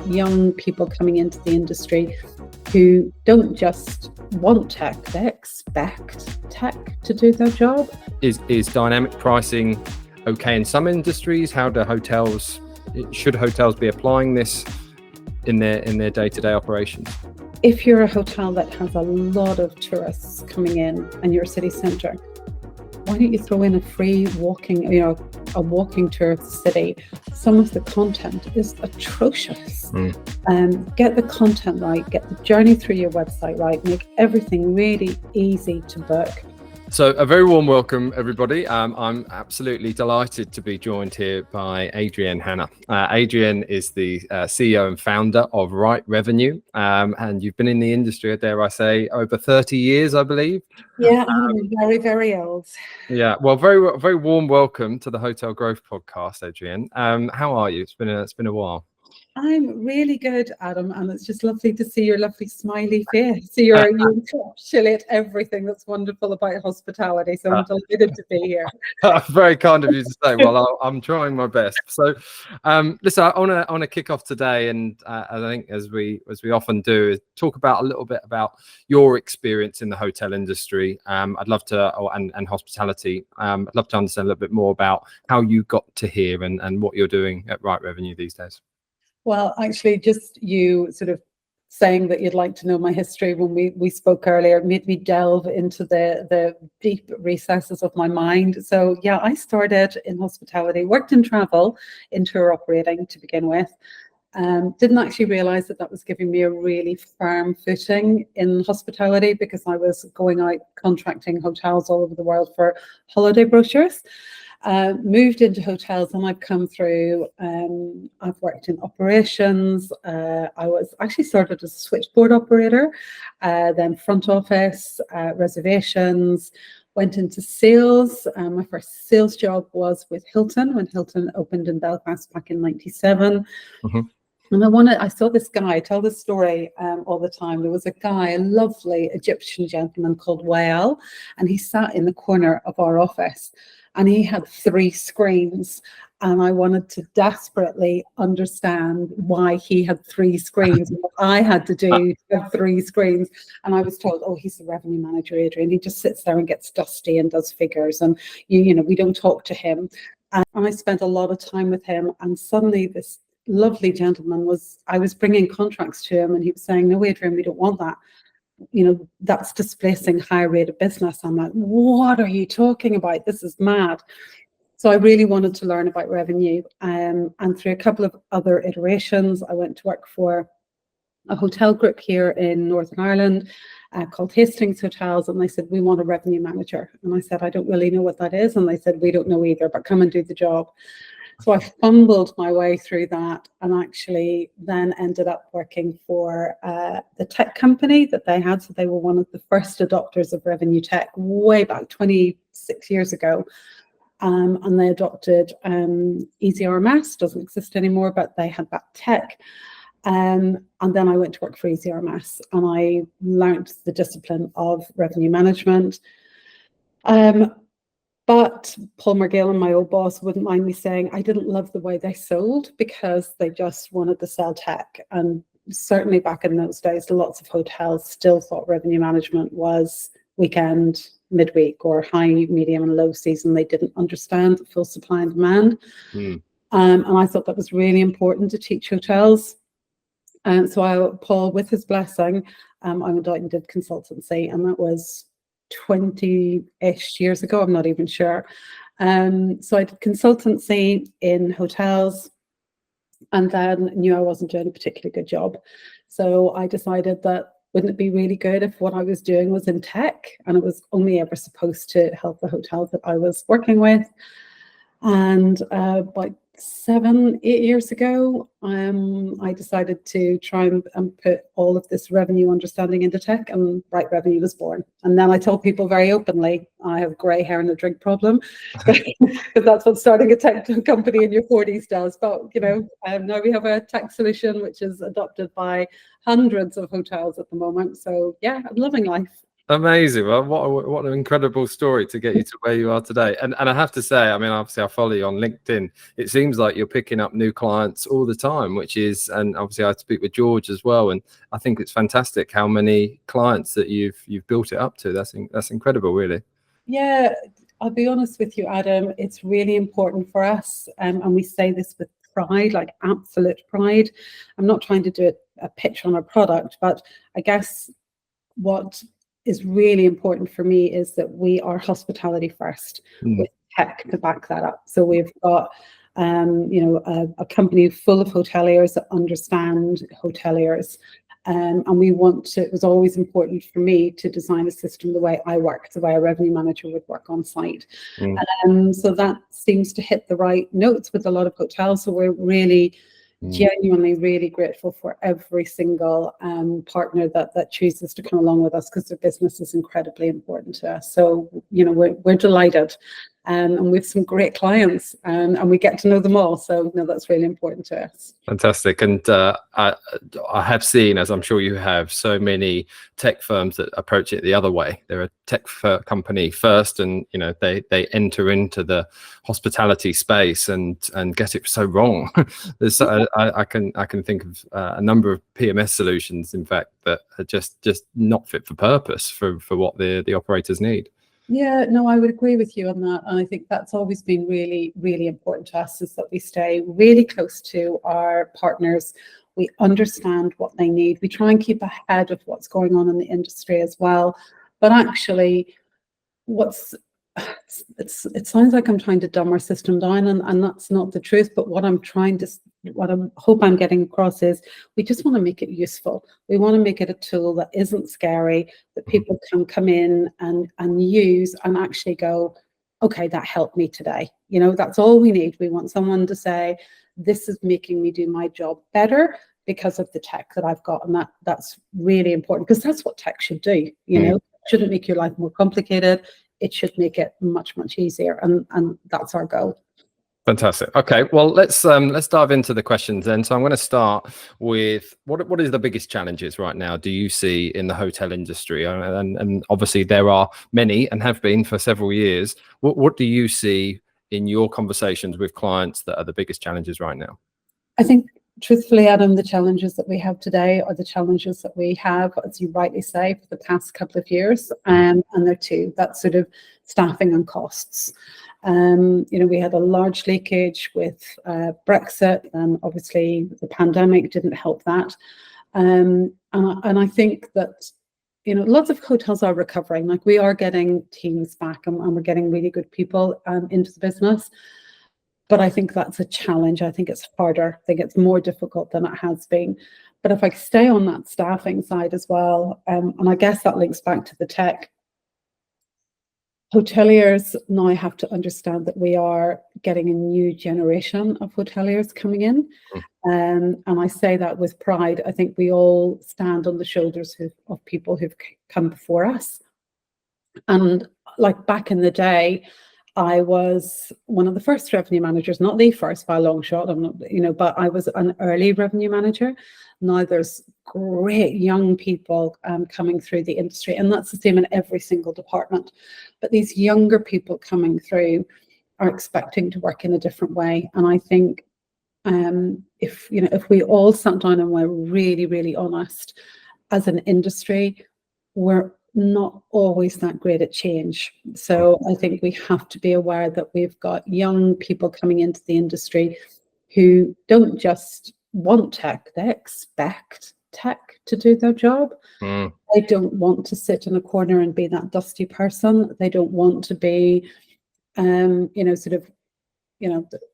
young people coming into the industry who don't just want tech, they expect tech to do their job. Is dynamic pricing okay in some industries? Should hotels be applying this in their day-to-day operations? If you're a hotel that has a lot of tourists coming in and you're a city centre, why don't you throw in a free walking tour of the city? Some of the content is atrocious. Get the content right, get the journey through your website right, make everything really easy to book. So a very warm welcome, everybody. I'm absolutely delighted to be joined here by Adrienne Hanna. Adrienne is the CEO and founder of Right Revenue, and you've been in the industry, dare I say, over 30 years, I believe. Yeah, I'm very, very old. Yeah, well, very, very warm welcome to the Hotel Growth Podcast, Adrienne. How are you? It's been a while. I'm really good, Adam, and it's just lovely to see your lovely smiley face. So you encapsulate everything that's wonderful about hospitality. So I'm delighted to be here. Very kind of you to say. Well, I'm trying my best. So, listen, I want to kick off today, and I think as we often do, is talk about a little bit about your experience in the hotel industry. I'd love to, and hospitality. I'd love to understand a little bit more about how you got to here and what you're doing at Right Revenue these days. Well, actually, just you sort of saying that you'd like to know my history when we spoke earlier made me delve into the deep recesses of my mind. So yeah, I started in hospitality, worked in travel, in tour operating to begin with. Didn't actually realize that was giving me a really firm footing in hospitality because I was going out contracting hotels all over the world for holiday brochures. Moved into hotels, and I've come through. I've worked in operations. I was actually started as a switchboard operator, then front office, reservations. Went into sales. My first sales job was with Hilton when Hilton opened in Belfast back in '97. Mm-hmm. And I saw this guy, I tell this story all the time. There was a guy, a lovely Egyptian gentleman called Wael, and he sat in the corner of our office. And he had 3 screens, and I wanted to desperately understand why he had 3 screens and what I had to do to have 3 screens. And I was told, oh, he's the revenue manager, Adrienne. He just sits there and gets dusty and does figures, and you know, we don't talk to him. And I spent a lot of time with him, and suddenly this lovely gentleman I was bringing contracts to him, and he was saying, no, Adrienne, we don't want that. You know, that's displacing high rate of business. I'm like, what are you talking about? This is mad. So I really wanted to learn about revenue. And through a couple of other iterations, I went to work for a hotel group here in Northern Ireland called Hastings Hotels. And they said, we want a revenue manager. And I said, I don't really know what that is. And they said, we don't know either, but come and do the job. So I fumbled my way through that, and actually then ended up working for the tech company that they had. So they were one of the first adopters of revenue tech way back 26 years ago. And they adopted Easy RMS, doesn't exist anymore, but they had that tech. And then I went to work for Easy RMS, and I learned the discipline of revenue management. But Paul Margillan, my old boss, wouldn't mind me saying I didn't love the way they sold because they just wanted to sell tech. And certainly back in those days, lots of hotels still thought revenue management was weekend, midweek, or high, medium, and low season. They didn't understand the full supply and demand. And I thought that was really important to teach hotels. And so Paul, with his blessing, I went out and did consultancy, and that was 20-ish years ago, I'm not even sure. So I did consultancy in hotels, and then knew I wasn't doing a particularly good job. So I decided that wouldn't it be really good if what I was doing was in tech, and it was only ever supposed to help the hotels that I was working with. And about 7-8 years ago, I decided to try and put all of this revenue understanding into tech, and Right Revenue was born. And then I told people very openly, I have grey hair and a drink problem, because that's what starting a tech company in your 40s does. But, you know, now we have a tech solution which is adopted by hundreds of hotels at the moment. So, yeah, I'm loving life. Amazing. Well, what an incredible story to get you to where you are today. And I have to say, I mean, obviously I follow you on LinkedIn. It seems like you're picking up new clients all the time, which is, and obviously I speak with George as well, and I think it's fantastic how many clients that you've built it up to. That's incredible, really. Yeah, I'll be honest with you, Adam, it's really important for us, and we say this with pride, like absolute pride. I'm not trying to do a pitch on our product, but I guess what is really important for me is that we are hospitality first with tech to back that up. So we've got a company full of hoteliers that understand hoteliers. And we want to, it was always important for me to design a system the way I work, the way a revenue manager would work on site. So that seems to hit the right notes with a lot of hotels. So we're really genuinely really grateful for every single partner that chooses to come along with us, because their business is incredibly important to us. So, we're delighted. And we have some great clients, and we get to know them all. So, that's really important to us. Fantastic. And I have seen, as I'm sure you have, so many tech firms that approach it the other way. They're a tech company first, and they enter into the hospitality space and get it so wrong. There's I can think of a number of PMS solutions, in fact, that are just not fit for purpose for what the operators need. Yeah, no, I would agree with you on that. And I think that's always been really, really important to us, is that we stay really close to our partners. We understand what they need. We try and keep ahead of what's going on in the industry as well. But actually, it sounds like I'm trying to dumb our system down, and that's not the truth. But what I hope I'm getting across is we just want to make it useful. We want to make it a tool that isn't scary, that people can come in and use and actually go, okay, that helped me today. That's all we need. We want someone to say, this is making me do my job better because of the tech that I've got. And that's really important, because that's what tech should do. It shouldn't make your life more complicated. It should make it much, much easier. And that's our goal. Fantastic. Okay, well, let's dive into the questions then. So I'm going to start with what is the biggest challenges right now do you see in the hotel industry? And obviously there are many and have been for several years. What do you see in your conversations with clients that are the biggest challenges right now? I think, truthfully, Adam, the challenges that we have today are the challenges that we have, as you rightly say, for the past couple of years. And they're two. That's sort of staffing and costs. We had a large leakage with Brexit, and obviously the pandemic didn't help that. And I think that lots of hotels are recovering. Like, we are getting teams back, and we're getting really good people into the business. But I think that's a challenge. I think it's harder. I think it's more difficult than it has been. But if I stay on that staffing side as well, and I guess that links back to the tech, hoteliers now have to understand that we are getting a new generation of hoteliers coming in. And I say that with pride. I think we all stand on the shoulders of people who've come before us. And like back in the day, I was one of the first revenue managers, not the first by a long shot. I'm not, but I was an early revenue manager. Now there's great young people coming through the industry, and that's the same in every single department. But these younger people coming through are expecting to work in a different way. And I think if we all sat down and were really, really honest, as an industry, we're not always that great at change. So I think we have to be aware that we've got young people coming into the industry who don't just want tech, they expect tech to do their job. They don't want to sit in a corner and be that dusty person. They don't want to be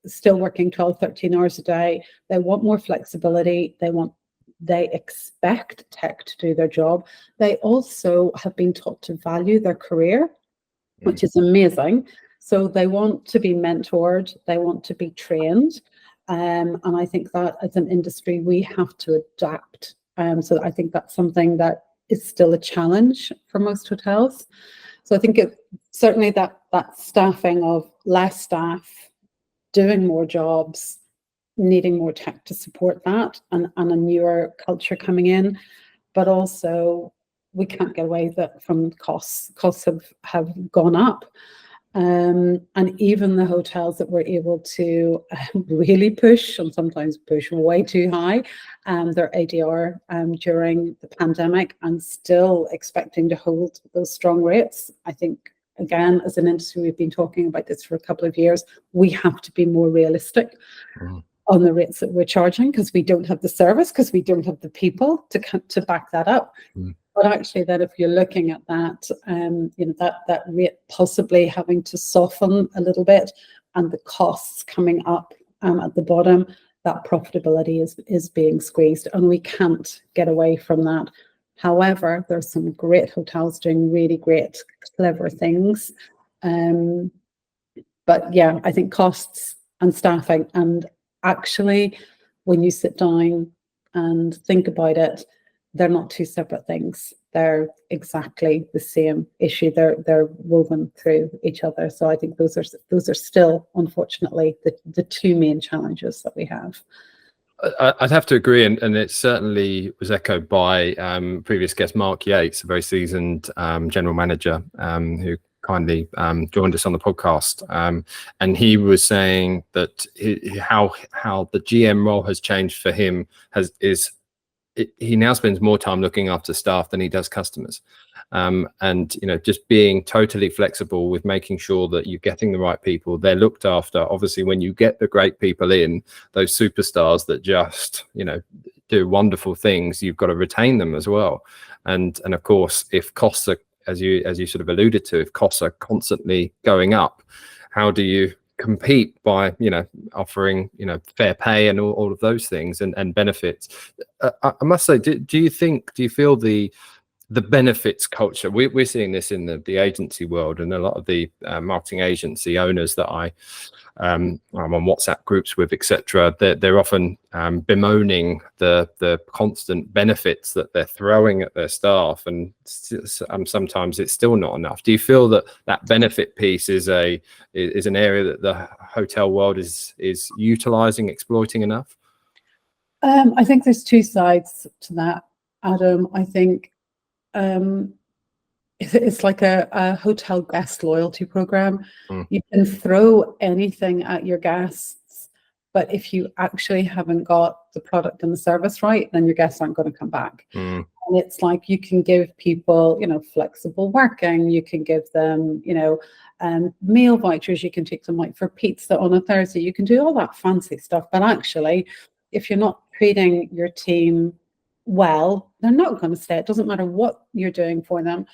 still working 12, 13 hours a day. They want more flexibility. They expect tech to do their job. They also have been taught to value their career, which is amazing. So they want to be mentored. They want to be trained. And I think that as an industry, we have to adapt. So I think that's something that is still a challenge for most hotels. So I think certainly that staffing of less staff, doing more jobs, needing more tech to support that, and a newer culture coming in, but also we can't get away that from costs. Costs have gone up. And even the hotels that were able to really push, and sometimes push way too high, their ADR during the pandemic, and still expecting to hold those strong rates. I think, again, as an industry, we've been talking about this for a couple of years. We have to be more realistic on the rates that we're charging, because we don't have the service, because we don't have the people to back that up. But actually, that if you're looking at that, that rate possibly having to soften a little bit, and the costs coming up at the bottom, that profitability is being squeezed, and we can't get away from that. However, there's some great hotels doing really great, clever things. But yeah, I think costs and staffing, and actually, when you sit down and think about it, they're not two separate things. They're exactly the same issue. They're woven through each other. So I think those are still, unfortunately, the two main challenges that we have. I'd have to agree, and it certainly was echoed by previous guest Mark Yates, a very seasoned general manager who kindly joined us on the podcast, and he was saying that how the GM role has changed for him he now spends more time looking after staff than he does customers. And just being totally flexible with making sure that you're getting the right people, they're looked after. Obviously, when you get the great people in, those superstars that just do wonderful things, you've got to retain them as well. And of course, if costs are, as you sort of alluded to, if costs are constantly going up, how do you compete by offering fair pay and all of those things and benefits? I must say, do you feel the benefits culture, we're seeing this in the agency world, and a lot of the marketing agency owners that I'm on WhatsApp groups with, etc., they're often bemoaning the constant benefits that they're throwing at their staff, and sometimes it's still not enough. Do you feel that benefit piece is an area that the hotel world is utilizing, exploiting enough? I think there's two sides to that, Adam. I think it's like a hotel guest loyalty program. You can throw anything at your guests, but if you actually haven't got the product and the service right, then your guests aren't going to come back. And it's like, you can give people, flexible working. You can give them, meal vouchers. You can take them out for pizza on a Thursday. You can do all that fancy stuff. But actually, if you're not treating your team well, they're not going to stay. It doesn't matter what you're doing for them.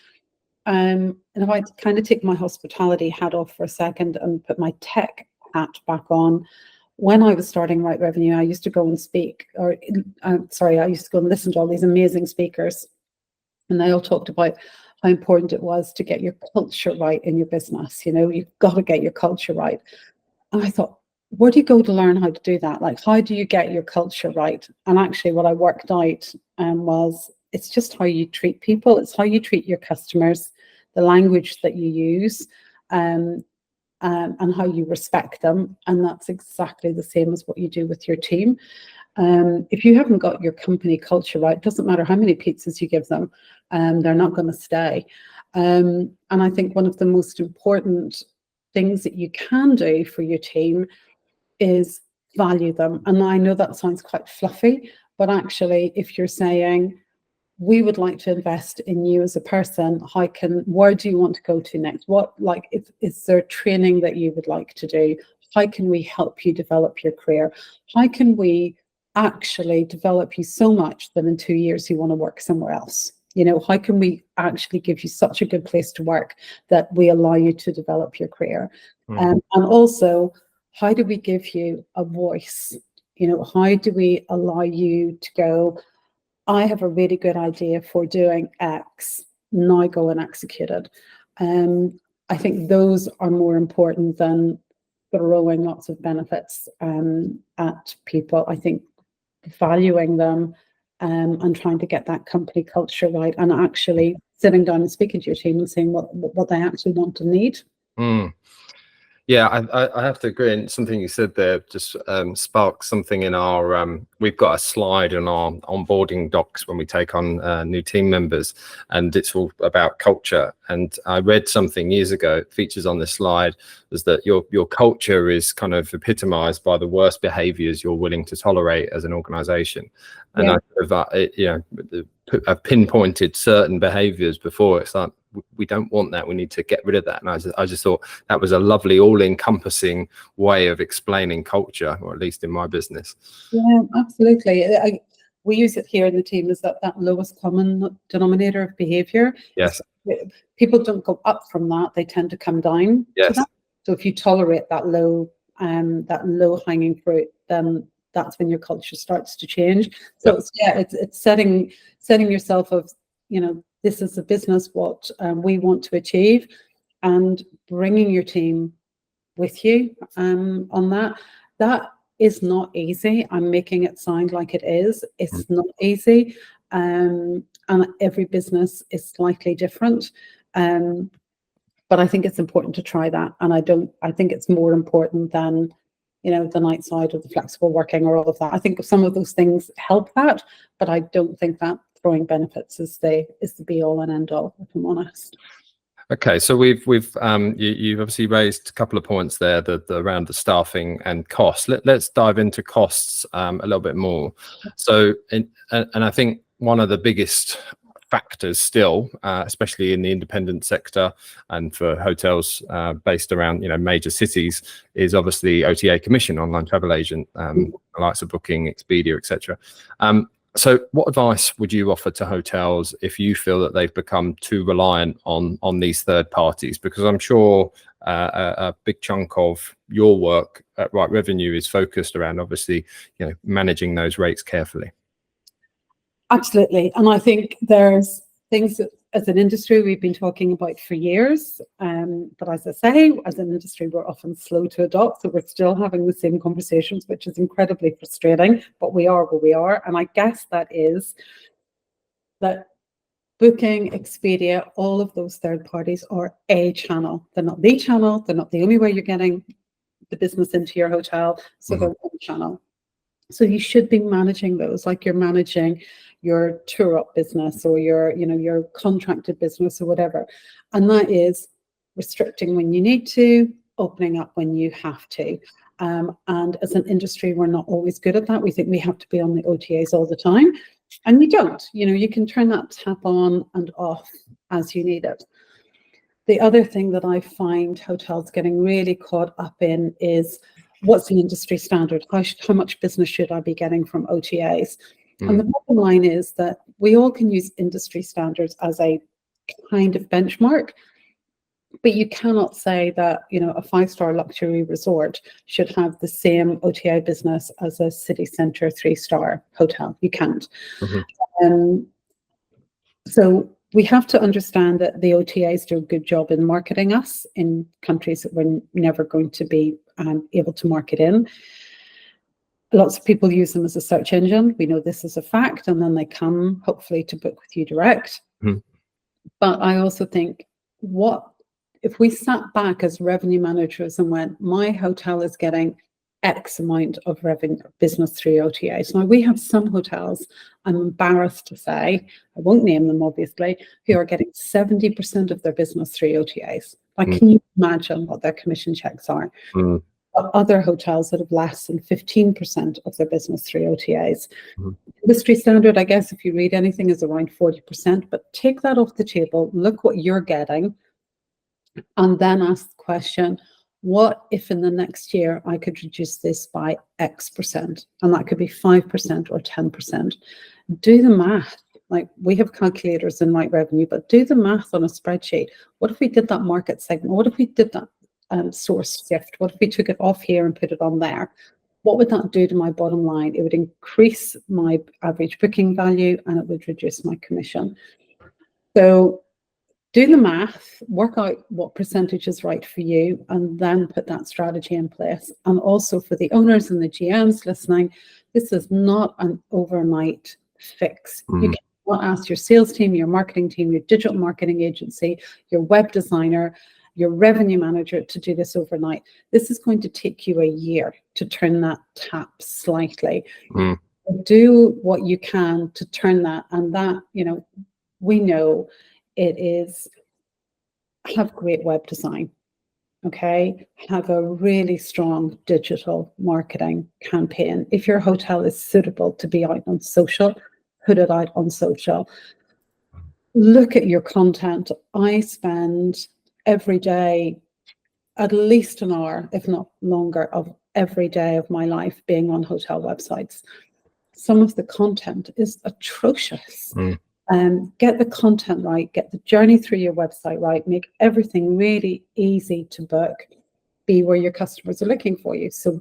And if I kind of take my hospitality hat off for a second and put my tech hat back on, when I was starting Right Revenue, I used to go and speak, I used to go and listen to all these amazing speakers, and they all talked about how important it was to get your culture right in your business. You've got to get your culture right. And I thought, where do you go to learn how to do that? Like, how do you get your culture right? And actually, what I worked out was, it's just how you treat people. It's how you treat your customers, the language that you use, and how you respect them. And that's exactly the same as what you do with your team. If you haven't got your company culture right, it doesn't matter how many pizzas you give them, they're not going to stay. And I think one of the most important things that you can do for your team is value them. And I know that sounds quite fluffy, but actually, if you're saying, we would like to invest in you as a person, where do you want to go to next? Is there training that you would like to do? How can we help you develop your career? How can we actually develop you so much that in 2 years you want to work somewhere else? How can we actually give you such a good place to work that we allow you to develop your career? And also, how do we give you a voice? How do we allow you to go, I have a really good idea for doing X, now go and execute it. I think those are more important than throwing lots of benefits at people. I think valuing them and trying to get that company culture right, and actually sitting down and speaking to your team and saying what they actually want and need. Yeah, I have to agree. And something you said there just sparked something in our, we've got a slide in our onboarding docs when we take on new team members, and it's all about culture. And I read something years ago, it features on this slide, was that your culture is kind of epitomized by the worst behaviors you're willing to tolerate as an organization. And Yeah. I've pinpointed certain behaviors before. It's like, we don't want that. We need to get rid of that. And I just thought that was a lovely, all-encompassing way of explaining culture, or at least in my business. Yeah, absolutely. We use it here in the team as that lowest common denominator of behavior. Yes. People don't go up from that; they tend to come down to that. So if you tolerate that low hanging fruit, then that's when your culture starts to change. So it's setting yourself of, this is a business, what we want to achieve, and bringing your team with you on that. That is not easy. I'm making it sound like it is. It's not easy, and every business is slightly different. But I think it's important to try that, and I think it's more important than the night side or the flexible working or all of that. I think some of those things help that, but I don't think that throwing benefits is the be all and end all, if I'm honest. Okay, so you've obviously raised a couple of points there, around the staffing and costs. Let's dive into costs a little bit more. So, and I think one of the biggest factors still, especially in the independent sector and for hotels based around major cities, is obviously OTA commission, online travel agent, the likes of Booking, Expedia, etc. So what advice would you offer to hotels if you feel that they've become too reliant on these third parties? Because I'm sure a big chunk of your work at Right Revenue is focused around obviously managing those rates carefully. Absolutely. And I think there's things that as an industry we've been talking about for years. But as I say, as an industry, we're often slow to adopt. So we're still having the same conversations, which is incredibly frustrating, but we are where we are. And I guess that is that Booking, Expedia, all of those third parties are a channel. They're not the channel. They're not the only way you're getting the business into your hotel. So they're one channel. So you should be managing those like you're managing your tour up business or your contracted business or whatever. And that is restricting when you need to, opening up when you have to. And as an industry, we're not always good at that. We think we have to be on the OTAs all the time. And you don't. You can turn that tap on and off as you need it. The other thing that I find hotels getting really caught up in is, what's the industry standard? How much business should I be getting from OTAs? And the bottom line is that we all can use industry standards as a kind of benchmark, but you cannot say that a 5-star luxury resort should have the same OTA business as a city centre 3-star hotel. You can't. So we have to understand that the OTAs do a good job in marketing us in countries that we're never going to be able to market in. Lots of people use them as a search engine. We know this is a fact, and then they come hopefully to book with you direct. But I also think, what if we sat back as revenue managers and went, my hotel is getting X amount of revenue business through OTAs. Now we have some hotels, I'm embarrassed to say, I won't name them obviously, who are getting 70% of their business through OTAs. Like, can you imagine what their commission checks are? Other hotels that have less than 15% of their business through OTAs. Industry standard, I guess, if you read anything, is around 40%, but take that off the table, look what you're getting, and then ask the question, what if in the next year I could reduce this by X%? And that could be 5% or 10%. Do the math. Like, we have calculators in Right Revenue, but do the math on a spreadsheet. What if we did that market segment? What if we did that source shift? What if we took it off here and put it on there? What would that do to my bottom line? It would increase my average booking value and it would reduce my commission. So do the math, work out what percentage is right for you, and then put that strategy in place. And also for the owners and the GMs listening, this is not an overnight fix. You cannot ask your sales team, your marketing team, your digital marketing agency, your web designer, your revenue manager to do this overnight. This is going to take you a year to turn that tap slightly. Do what you can to turn that, and that, you know, we know it is, have great web design, okay? Have a really strong digital marketing campaign. If your hotel is suitable to be out on social, put it out on social. Look at your content. I spend every day at least an hour, if not longer, of every day of my life being on hotel websites. Some of the content is atrocious. Get the content right, get the journey through your website right, make everything really easy to book, be where your customers are looking for you. So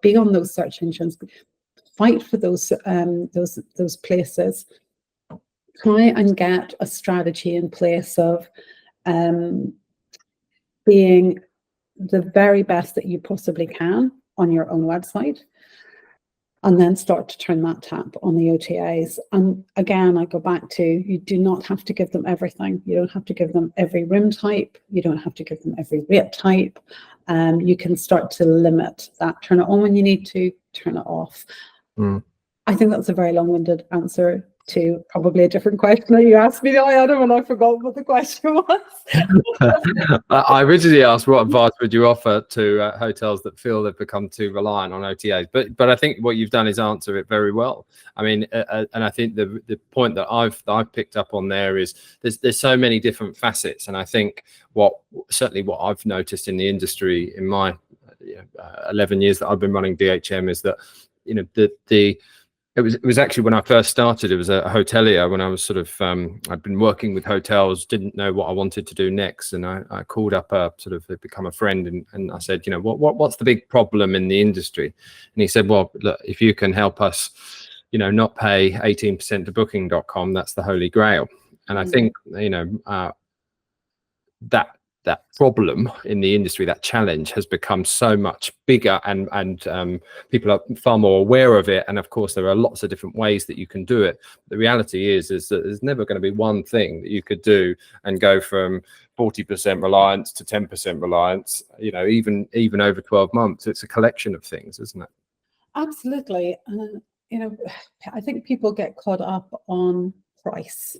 be on those search engines, fight for those places. Try and get a strategy in place of being the very best that you possibly can on your own website, and then start to turn that tap on the OTAs. And again, I go back to, you do not have to give them everything. You don't have to give them every room type. You don't have to give them every rate type. You can start to limit that. Turn it on when you need to, turn it off. I think that's a very long-winded answer to probably a different question that you asked me, Adam, and I forgot what the question was. I originally asked, what advice would you offer to hotels that feel they've become too reliant on OTAs? But I think what you've done is answer it very well. I mean, and I think the point that I've picked up on there is there's so many different facets, and I think certainly what I've noticed in the industry in my 11 years that I've been running DHM is that, you know, it was actually when I first started, it was a hotelier when I was sort of, I'd been working with hotels, didn't know what I wanted to do next. And I called up become a friend, and I said, you know, what's the big problem in the industry? And he said, well, look, if you can help us, you know, not pay 18% to booking.com, that's the holy grail. And I think, you know, that problem in the industry, that challenge has become so much bigger, and people are far more aware of it. And of course, there are lots of different ways that you can do it. The reality is that there's never going to be one thing that you could do and go from 40% reliance to 10% reliance, you know, even over 12 months. It's a collection of things, isn't it? Absolutely. You know, I think people get caught up on price.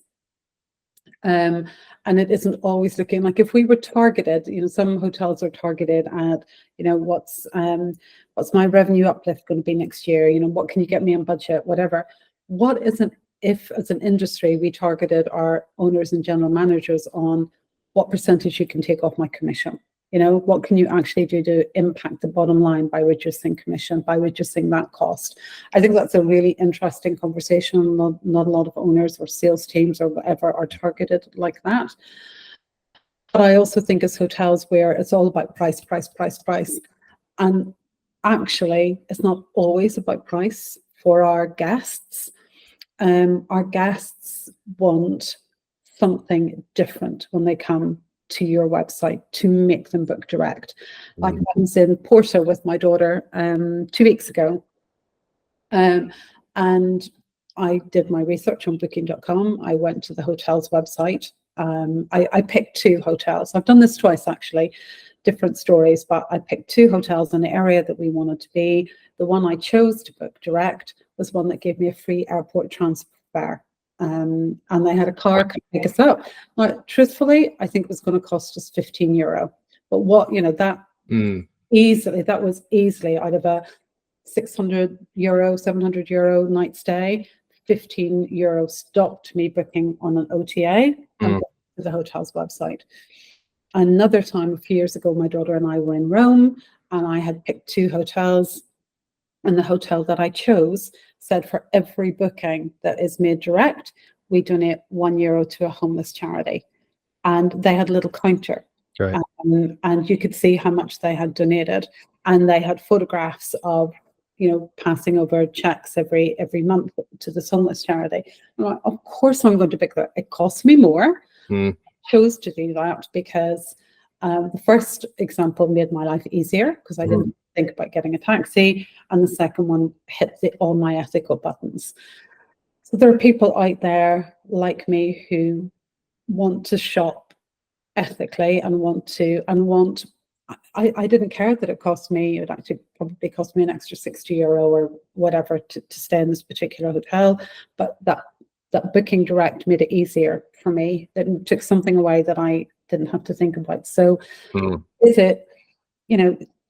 And it isn't always looking like, if we were targeted, you know, some hotels are targeted at, you know, what's my revenue uplift going to be next year? You know, what can you get me on budget, whatever. What isn't, if as an industry we targeted our owners and general managers on what percentage you can take off my commission? You know, what can you actually do to impact the bottom line by reducing commission, by reducing that cost? I think that's a really interesting conversation. Not a lot of owners or sales teams or whatever are targeted like that. But I also think as hotels where it's all about price, and actually it's not always about price for our guests. Our guests want something different when they come to your website to make them book direct. Like I was in Porto with my daughter 2 weeks ago, and I did my research on booking.com. I went to the hotel's website. I picked 2 hotels. I've done this twice actually, different stories, but I picked 2 hotels in the area that we wanted to be. The one I chose to book direct was one that gave me a free airport transfer. And they had a car come pick us up. Now, truthfully, I think it was going to cost us €15. But what, you know, that was easily out of a €600, €700 night stay, €15 stopped me booking on an OTA and to the hotel's website. Another time, a few years ago, my daughter and I were in Rome, and I had picked 2 hotels, and the hotel that I chose said for every booking that is made direct, we donate €1 to a homeless charity. And they had a little counter. Right. And you could see how much they had donated. And they had photographs of, you know, passing over checks every month to this homeless charity. And like, of course I'm going to pick that. It cost me more. I chose to do that because the first example made my life easier because I didn't think about getting a taxi, and the second one hit all my ethical buttons. So there are people out there like me who want to shop ethically and I didn't care that it cost me, it actually probably cost me an extra €60 or whatever to stay in this particular hotel, but that booking direct made it easier for me. It took something away that I didn't have to think about. So is it,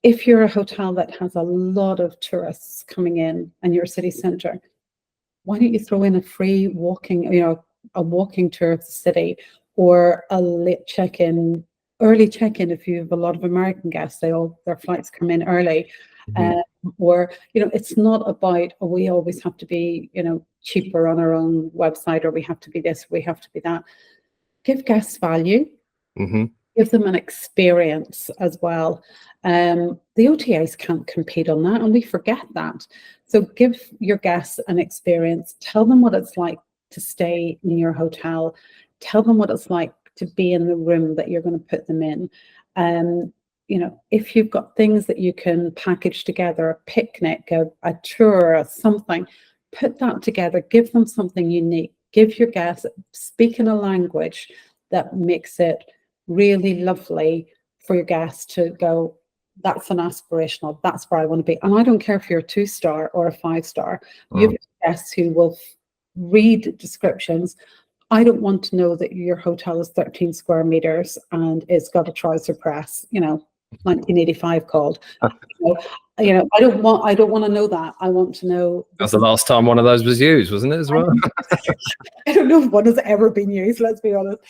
if you're a hotel that has a lot of tourists coming in and you're a city centre, why don't you throw in a free walking, a walking tour of the city, or a late check-in, early check-in if you have a lot of American guests, their flights come in early. Or, it's not about, we always have to be, cheaper on our own website, or we have to be this, we have to be that. Give guests value. Give them an experience as well. The OTAs can't compete on that, and we forget that. So give your guests an experience. Tell them what it's like to stay in your hotel. Tell them what it's like to be in the room that you're going to put them in. If you've got things that you can package together, a picnic, a tour, something, put that together. Give them something unique. Give your guests, speak in a language that makes it really lovely for your guests to go, that's an aspirational, that's where I want to be. And I don't care if you're a 2-star or a 5-star. You have guests who will read descriptions. I don't want to know that your hotel is 13 square meters and it's got a trouser press, 1985 called. I don't want to know that. I want to know. That's the last time one of those was used, wasn't it, as well? I don't know if one has ever been used, let's be honest.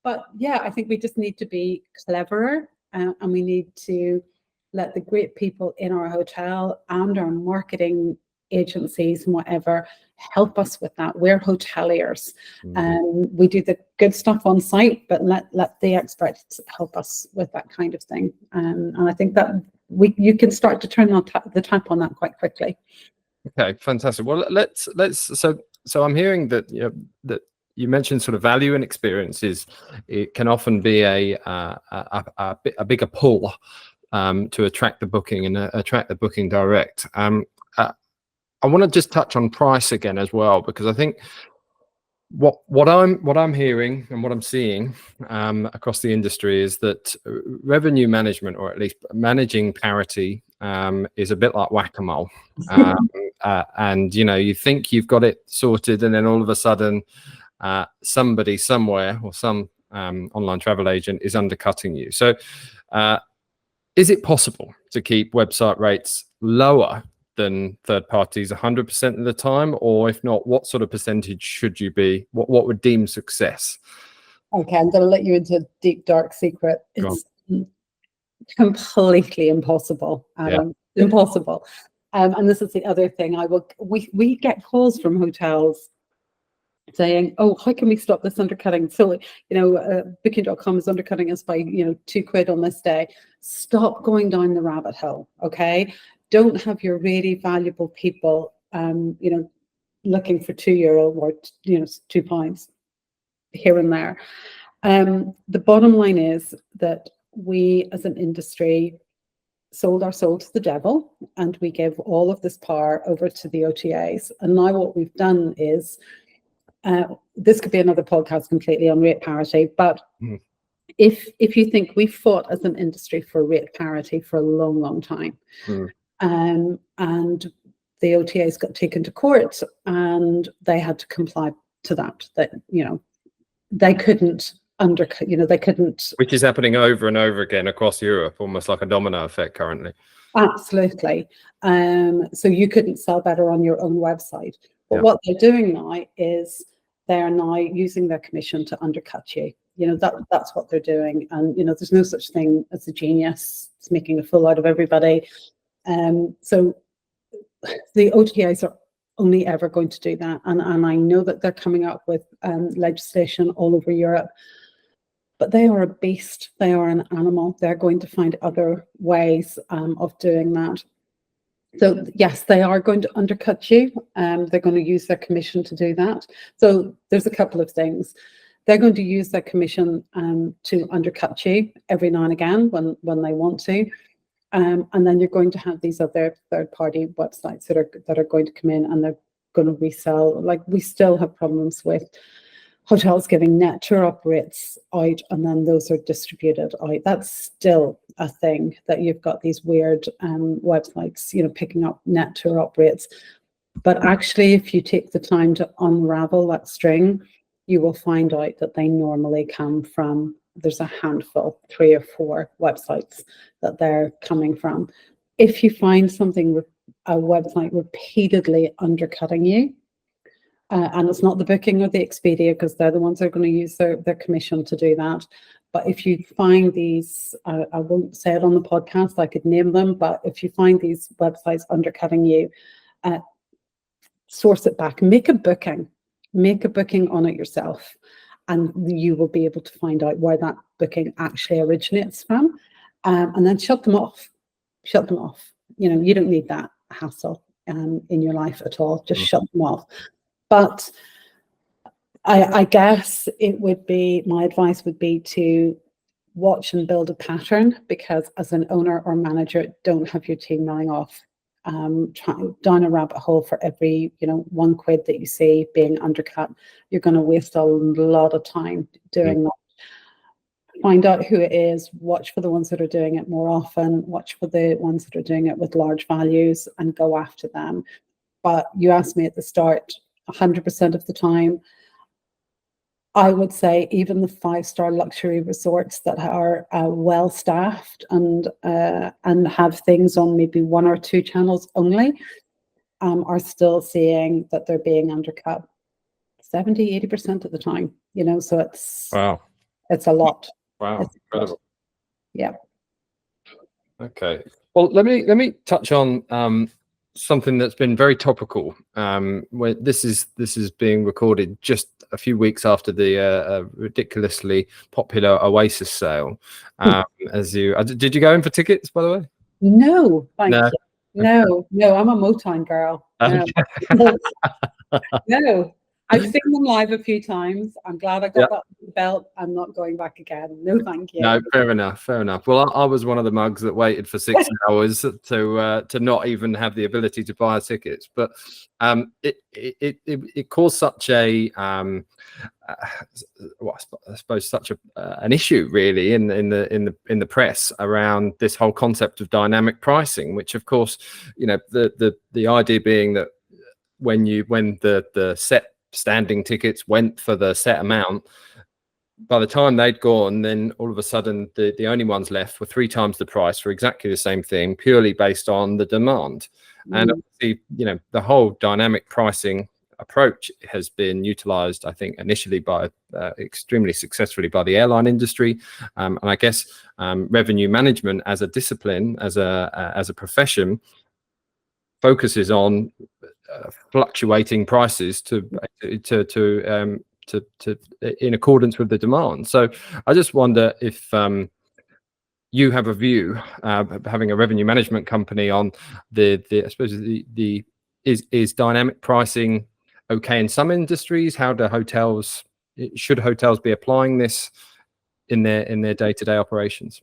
But yeah, I think we just need to be cleverer, and we need to let the great people in our hotel and our marketing agencies and whatever help us with that. We're hoteliers, and we do the good stuff on site, but let the experts help us with that kind of thing. And I think that you can start to turn the tap on that quite quickly. Okay, fantastic. Well, let's so I'm hearing that that you mentioned sort of value and experiences. It can often be a bigger pull to attract the booking and attract the booking direct. I want to just touch on price again as well, because I think what I'm hearing and what I'm seeing across the industry is that revenue management, or at least managing parity, is a bit like whack-a-mole. And you think you've got it sorted, and then all of a sudden somebody somewhere, or some online travel agent, is undercutting you. So is it possible to keep website rates lower than third parties 100% of the time? Or if not, what sort of percentage should you be? What would deem success? Okay, I'm going to let you into a deep, dark secret. It's completely impossible, Adam. Yeah. Impossible. And this is the other thing. We get calls from hotels saying, oh, how can we stop this undercutting? So, booking.com is undercutting us by, £2 on this day. Stop going down the rabbit hole, okay? Don't have your really valuable people, looking for €2 or, £2 here and there. The bottom line is that we, as an industry, sold our soul to the devil, and we give all of this power over to the OTAs. And now what we've done is, this could be another podcast completely on rate parity, but if you think we fought as an industry for rate parity for a long, long time, and the OTAs got taken to court and they had to comply to that they couldn't undercut, they couldn't. Which is happening over and over again across Europe, almost like a domino effect currently. Absolutely. So you couldn't sell better on your own website. But what they're doing now is they're now using their commission to undercut you. That's what they're doing. And, there's no such thing as a genius. It's making a fool out of everybody. So the OTAs are only ever going to do that. And I know that they're coming up with legislation all over Europe. But they are a beast. They are an animal. They're going to find other ways of doing that. So yes, they are going to undercut you. They're going to use their commission to do that. So there's a couple of things. They're going to use their commission to undercut you every now and again when they want to. And then you're going to have these other third-party websites that are going to come in, and they're going to resell. Like, we still have problems with hotels giving net tour operates out, and then those are distributed out. That's still a thing, that you've got these weird websites, you know, picking up net tour operates. But actually, if you take the time to unravel that string, you will find out that they normally come from, there's a handful, 3 or 4 websites that they're coming from. If you find something, a website repeatedly undercutting you, and it's not the Booking or the Expedia, because they're the ones that are going to use their commission to do that. But if you find these, I won't say it on the podcast, I could name them, but if you find these websites undercutting you, source it back, make a booking on it yourself, and you will be able to find out where that booking actually originates from, and then shut them off. You know, you don't need that hassle in your life at all. Just shut them off. But I guess it would be, my advice would be to watch and build a pattern, because as an owner or manager, don't have your team running off down a rabbit hole for every, you know, £1 that you see being undercut. You're going to waste a lot of time doing that. Find out who it is, watch for the ones that are doing it more often, watch for the ones that are doing it with large values, and go after them. But you asked me at the start, 100% of the time, I would say even the 5-star luxury resorts that are well staffed and have things on maybe 1 or 2 channels only, are still seeing that they're being undercut 70-80% of the time. You know, so it's it's a lot. Wow, incredible. Yeah. Okay. Well, let me touch on something that's been very topical. Where this is being recorded just a few weeks after the ridiculously popular Oasis sale. As you did you go in for tickets, by the way? No, thank you. No, I'm a Motown girl. No. No. I've seen them live a few times. I'm glad I got that belt. I'm not going back again. No, thank you. No, fair enough. Well, I was one of the mugs that waited for 6 hours to not even have the ability to buy tickets. But it caused such a well, I suppose such an issue really in the press around this whole concept of dynamic pricing, which of course, you know, the idea being that when the set standing tickets went for the set amount, by the time they'd gone, then all of a sudden the only ones left were 3 times the price for exactly the same thing, purely based on the demand. And obviously, you know, the whole dynamic pricing approach has been utilized, I think, initially by extremely successfully by the airline industry, and I guess revenue management as a discipline, as a profession, focuses on fluctuating prices to in accordance with the demand. So I just wonder if you have a view, having a revenue management company, on the I suppose the is dynamic pricing okay in some industries? How do should hotels be applying this in their day-to-day operations?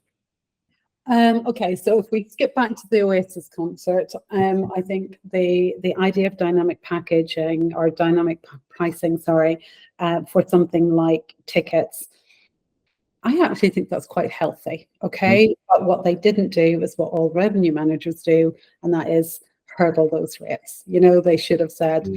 Okay, so if we skip back to the Oasis concert, I think the idea of dynamic packaging or dynamic pricing, sorry, for something like tickets, I actually think that's quite healthy. Okay, but what they didn't do is what all revenue managers do, and that is hurdle those rates. You know, they should have said,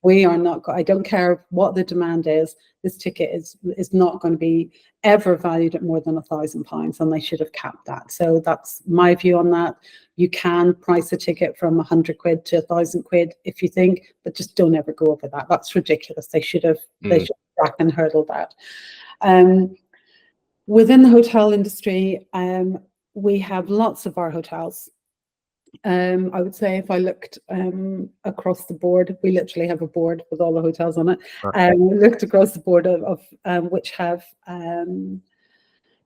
we are not, I don't care what the demand is, this ticket is not going to be ever valued at more than £1,000, and they should have capped that. So that's my view on that. You can price a ticket from £100 to £1,000 if you think, but just don't ever go over that. That's ridiculous. They should have track and hurdle that. Within the hotel industry, we have lots of our hotels. I would say if I looked across the board, we literally have a board with all the hotels on it. We looked across the board of which have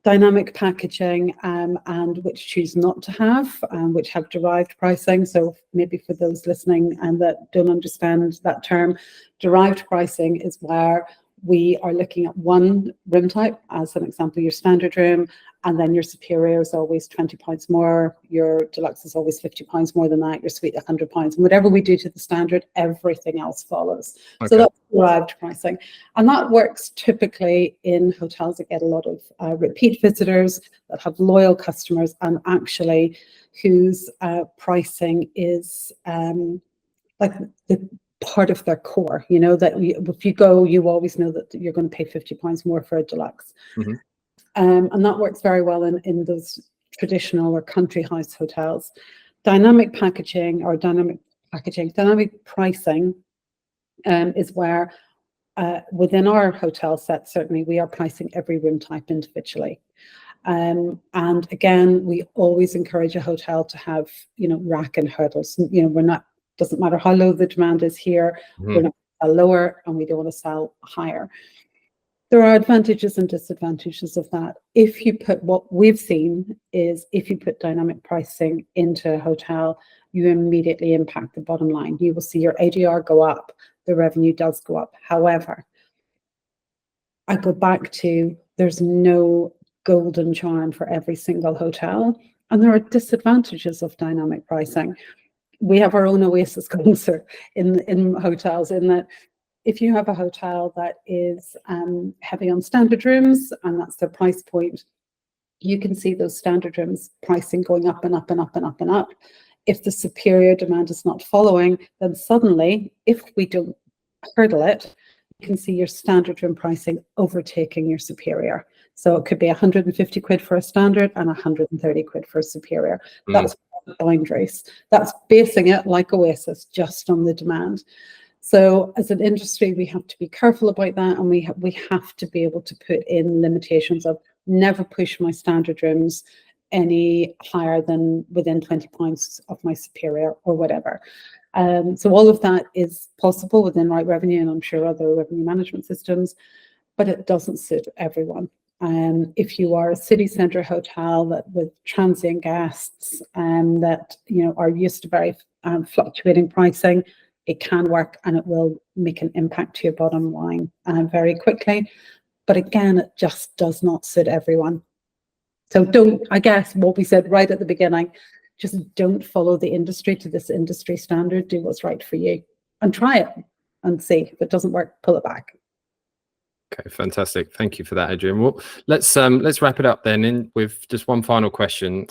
dynamic packaging and which choose not to have, which have derived pricing. So maybe for those listening and that don't understand that term, derived pricing is where we are looking at one room type, as an example, your standard room, And then your superior is always 20 pounds more, your deluxe is always 50 pounds more than that, your suite 100 pounds. And whatever we do to the standard, everything else follows. Okay. So that's derived pricing. And that works typically in hotels that get a lot of repeat visitors, that have loyal customers, and actually whose pricing is like the part of their core, you know, that if you go, you always know that you're going to pay 50 pounds more for a deluxe. Mm-hmm. And that works very well in those traditional or country house hotels. Dynamic pricing is where within our hotel set, certainly we are pricing every room type individually. And again, we always encourage a hotel to have, you know, rack and hurdles. You know, doesn't matter how low the demand is here, Mm-hmm. we're not going to sell lower and we don't want to sell higher. There are advantages and disadvantages of that. If you put, what we've seen is if you put dynamic pricing into a hotel, you immediately impact the bottom line. You will see your ADR go up, the revenue does go up. However, I go back to, there's no golden charm for every single hotel, and there are disadvantages of dynamic pricing. We have our own Oasis concert in hotels, in that if you have a hotel that is heavy on standard rooms and that's their price point, you can see those standard rooms pricing going up and up and up and up and up. If the superior demand is not following, then suddenly, if we don't hurdle it, you can see your standard room pricing overtaking your superior. So it could be 150 quid for a standard and 130 quid for a superior. That's boundaries. That's basing it like Oasis, just on the demand. So as an industry, we have to be careful about that, and we have to be able to put in limitations of never push my standard rooms any higher than within 20 points of my superior or whatever. So all of that is possible within Right Revenue, and I'm sure other revenue management systems, but it doesn't suit everyone. If you are a city centre hotel that with transient guests that, you know, are used to very fluctuating pricing, it can work and it will make an impact to your bottom line very quickly. But again, it just does not suit everyone. So don't, I guess what we said right at the beginning, just don't follow the industry to this industry standard. Do what's right for you and try it and see. If it doesn't work, pull it back. Okay, fantastic. Thank you for that, Adrienne. Well, let's wrap it up then with just one final question.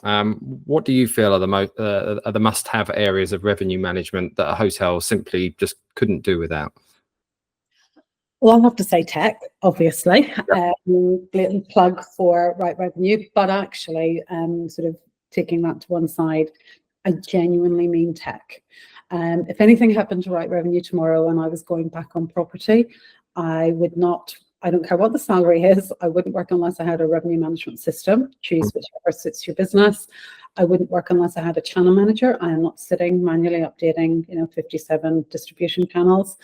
What do you feel are the must-have areas of revenue management that a hotel simply just couldn't do without? Well, I'll have to say tech, obviously. Blatant plug for Right Revenue, but actually, sort of taking that to one side, I genuinely mean tech. If anything happened to Right Revenue tomorrow and I was going back on property, I would not. I don't care what the salary is. I wouldn't work unless I had a revenue management system. Choose whichever suits your business. I wouldn't work unless I had a channel manager. I am not sitting manually updating, 57 distribution channels.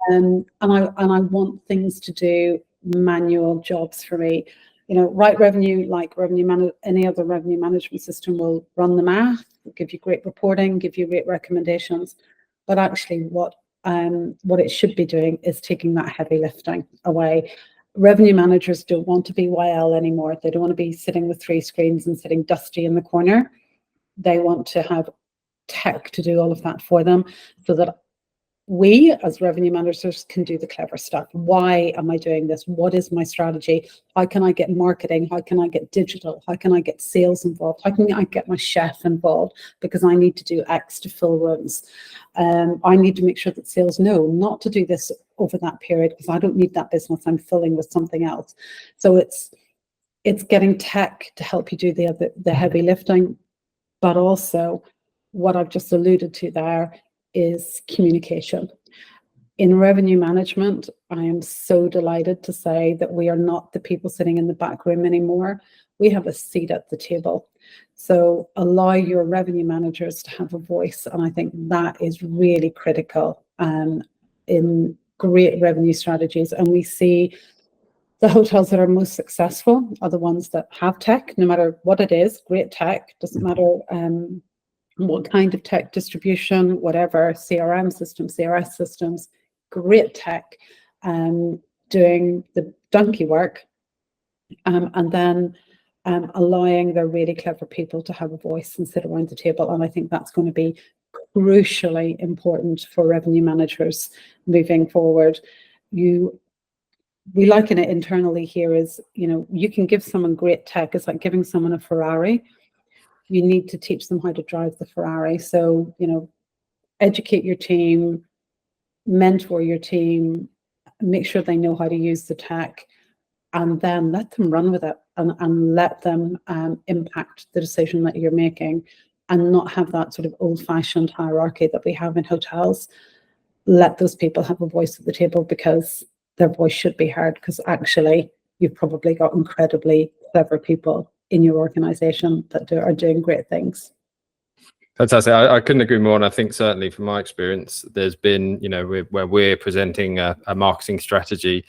And I want things to do manual jobs for me. Right Revenue, like any other revenue management system, will run the math, give you great reporting, give you great recommendations. But actually, what it should be doing is taking that heavy lifting away. Revenue managers don't want to be YL anymore. They don't want to be sitting with 3 screens and sitting dusty in the corner. They want to have tech to do all of that for them, so that we as revenue managers can do the clever stuff. Why am I doing this? What is my strategy? How can I get marketing? How can I get digital? How can I get sales involved? How can I get my chef involved? Because I need to do X to fill rooms. I need to make sure that sales know not to do this over that period, because I don't need that business. I'm filling with something else. So it's getting tech to help you do the heavy lifting, but also what I've just alluded to there is communication. In revenue management, I am so delighted to say that we are not the people sitting in the back room anymore. We have a seat at the table. So allow your revenue managers to have a voice. And I think that is really critical in great revenue strategies. And we see the hotels that are most successful are the ones that have tech, no matter what it is, great tech, doesn't matter what kind of tech, distribution, whatever, CRM systems, CRS systems, great tech, doing the donkey work, and then allowing the really clever people to have a voice and sit around the table. And I think that's going to be crucially important for revenue managers moving forward. We liken it internally here as, you can give someone great tech. It's like giving someone a Ferrari. You need to teach them how to drive the Ferrari. So, educate your team, mentor your team, make sure they know how to use the tech, and then let them run with it and let them impact the decision that you're making, and not have that sort of old-fashioned hierarchy that we have in hotels. Let those people have a voice at the table, because their voice should be heard, because actually you've probably got incredibly clever people in your organization that are doing great things. Fantastic. I couldn't agree more. And I think certainly from my experience, there's been, where we're presenting a marketing strategy,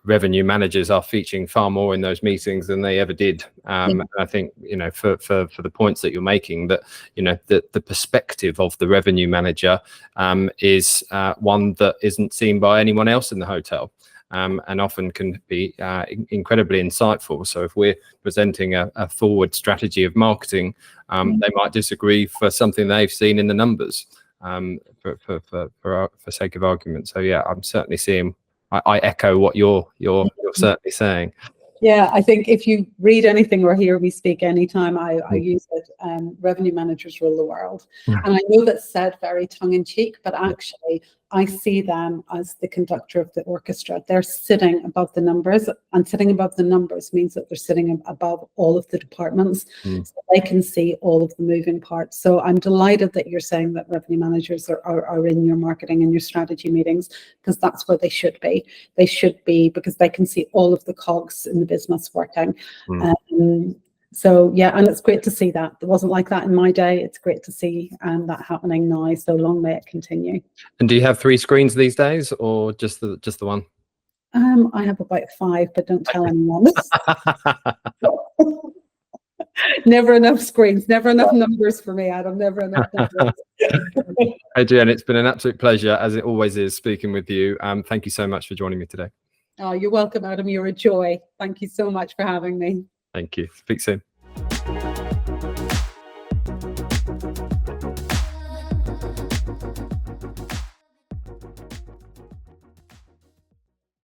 revenue managers are featuring far more in those meetings than they ever did. And I think, for the points that you're making, that, the perspective of the revenue manager is one that isn't seen by anyone else in the hotel. And often can be incredibly insightful. So if we're presenting a forward strategy of marketing, they might disagree for something they've seen in the numbers, for sake of argument. So yeah, I'm certainly seeing. I echo what you're certainly saying. Yeah, I think if you read anything or hear me speak anytime, I use it. Revenue managers rule the world. And I know that's said very tongue-in-cheek, but actually I see them as the conductor of the orchestra. They're sitting above the numbers, and sitting above the numbers means that they're sitting above all of the departments, so they can see all of the moving parts. So I'm delighted that you're saying that revenue managers are in your marketing and your strategy meetings, because that's where they should be. They should be, because they can see all of the cogs in the business working. So yeah, and it's great to see that. It wasn't like that in my day. It's great to see that happening now. So long may it continue. And do you have 3 screens these days, or just the one? I have about 5, but don't tell anyone. Never enough screens, never enough numbers for me, Adam. Never enough numbers. Adrienne, it's been an absolute pleasure, as it always is, speaking with you. Thank you so much for joining me today. Oh, you're welcome, Adam. You're a joy. Thank you so much for having me. Thank you. Speak soon.